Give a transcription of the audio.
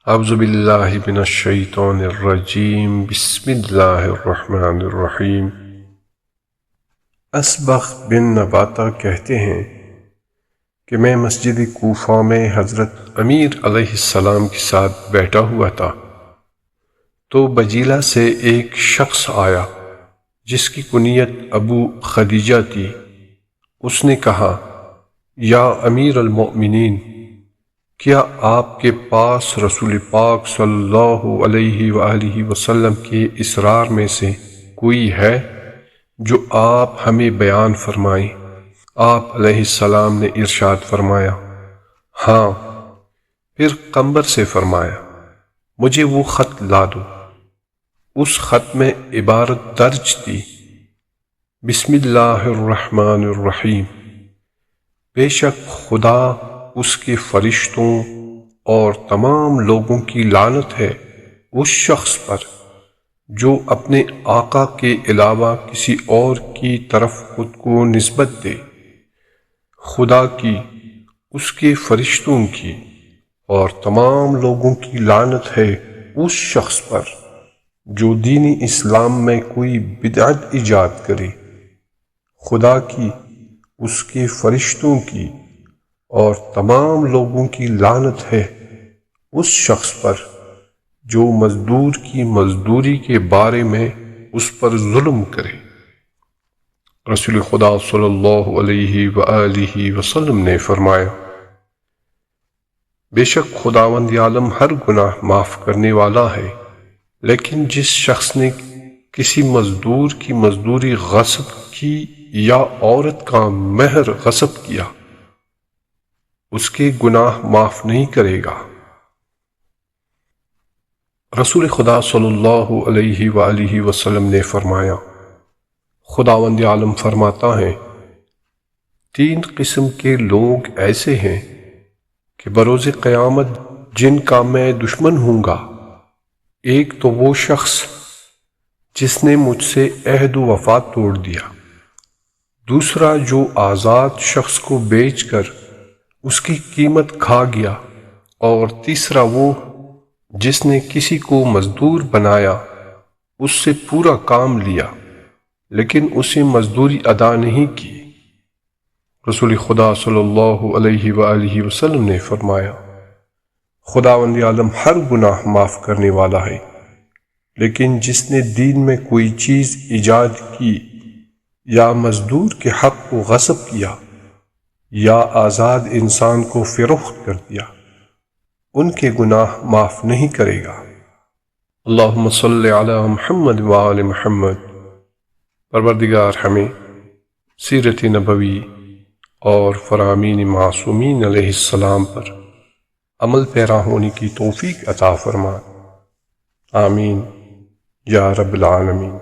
اعوذ باللہ من الشیطان الرجیم بسم اللہ الرحمن الرحیم۔ اسبغ بن نباتہ کہتے ہیں کہ میں مسجد کوفہ میں حضرت امیر علیہ السلام کے ساتھ بیٹھا ہوا تھا تو بجیلہ سے ایک شخص آیا جس کی کنیت ابو خدیجہ تھی۔ اس نے کہا، یا امیر المؤمنین، کیا آپ کے پاس رسول پاک صلی اللہ علیہ وآلہ وسلم کے اسرار میں سے کوئی ہے جو آپ ہمیں بیان فرمائیں؟ آپ علیہ السلام نے ارشاد فرمایا، ہاں۔ پھر قمبر سے فرمایا، مجھے وہ خط لا دو۔ اس خط میں عبارت درج تھی، بسم اللہ الرحمن الرحیم، بے شک خدا، اس کے فرشتوں اور تمام لوگوں کی لعنت ہے اس شخص پر جو اپنے آقا کے علاوہ کسی اور کی طرف خود کو نسبت دے۔ خدا کی، اس کے فرشتوں کی اور تمام لوگوں کی لعنت ہے اس شخص پر جو دین اسلام میں کوئی بدعت ایجاد کرے۔ خدا کی، اس کے فرشتوں کی اور تمام لوگوں کی لعنت ہے اس شخص پر جو مزدور کی مزدوری کے بارے میں اس پر ظلم کرے۔ رسول خدا صلی اللہ علیہ وآلہ وسلم نے فرمایا، بے شک خداوند عالم ہر گناہ معاف کرنے والا ہے، لیکن جس شخص نے کسی مزدور کی مزدوری غصب کی یا عورت کا مہر غصب کیا، اس کے گناہ معاف نہیں کرے گا۔ رسول خدا صلی اللہ علیہ وآلہ وسلم نے فرمایا، خداوند عالم فرماتا ہے، 3 قسم کے لوگ ایسے ہیں کہ بروز قیامت جن کا میں دشمن ہوں گا۔ ایک تو وہ شخص جس نے مجھ سے عہد و وفا توڑ دیا، دوسرا جو آزاد شخص کو بیچ کر اس کی قیمت کھا گیا، اور تیسرا وہ جس نے کسی کو مزدور بنایا، اس سے پورا کام لیا لیکن اسے مزدوری ادا نہیں کی۔ رسول خدا صلی اللہ علیہ وآلہ وسلم نے فرمایا، خداوند عالم ہر گناہ معاف کرنے والا ہے، لیکن جس نے دین میں کوئی چیز ایجاد کی یا مزدور کے حق کو غصب کیا یا آزاد انسان کو فروخت کر دیا، ان کے گناہ معاف نہیں کرے گا۔ اللہم صلی علی محمد وآل محمد۔ پروردگار ہمیں سیرت نبوی اور فرامین معصومین علیہ السلام پر عمل پیرا ہونے کی توفیق عطا فرما، آمین یا رب العالمین۔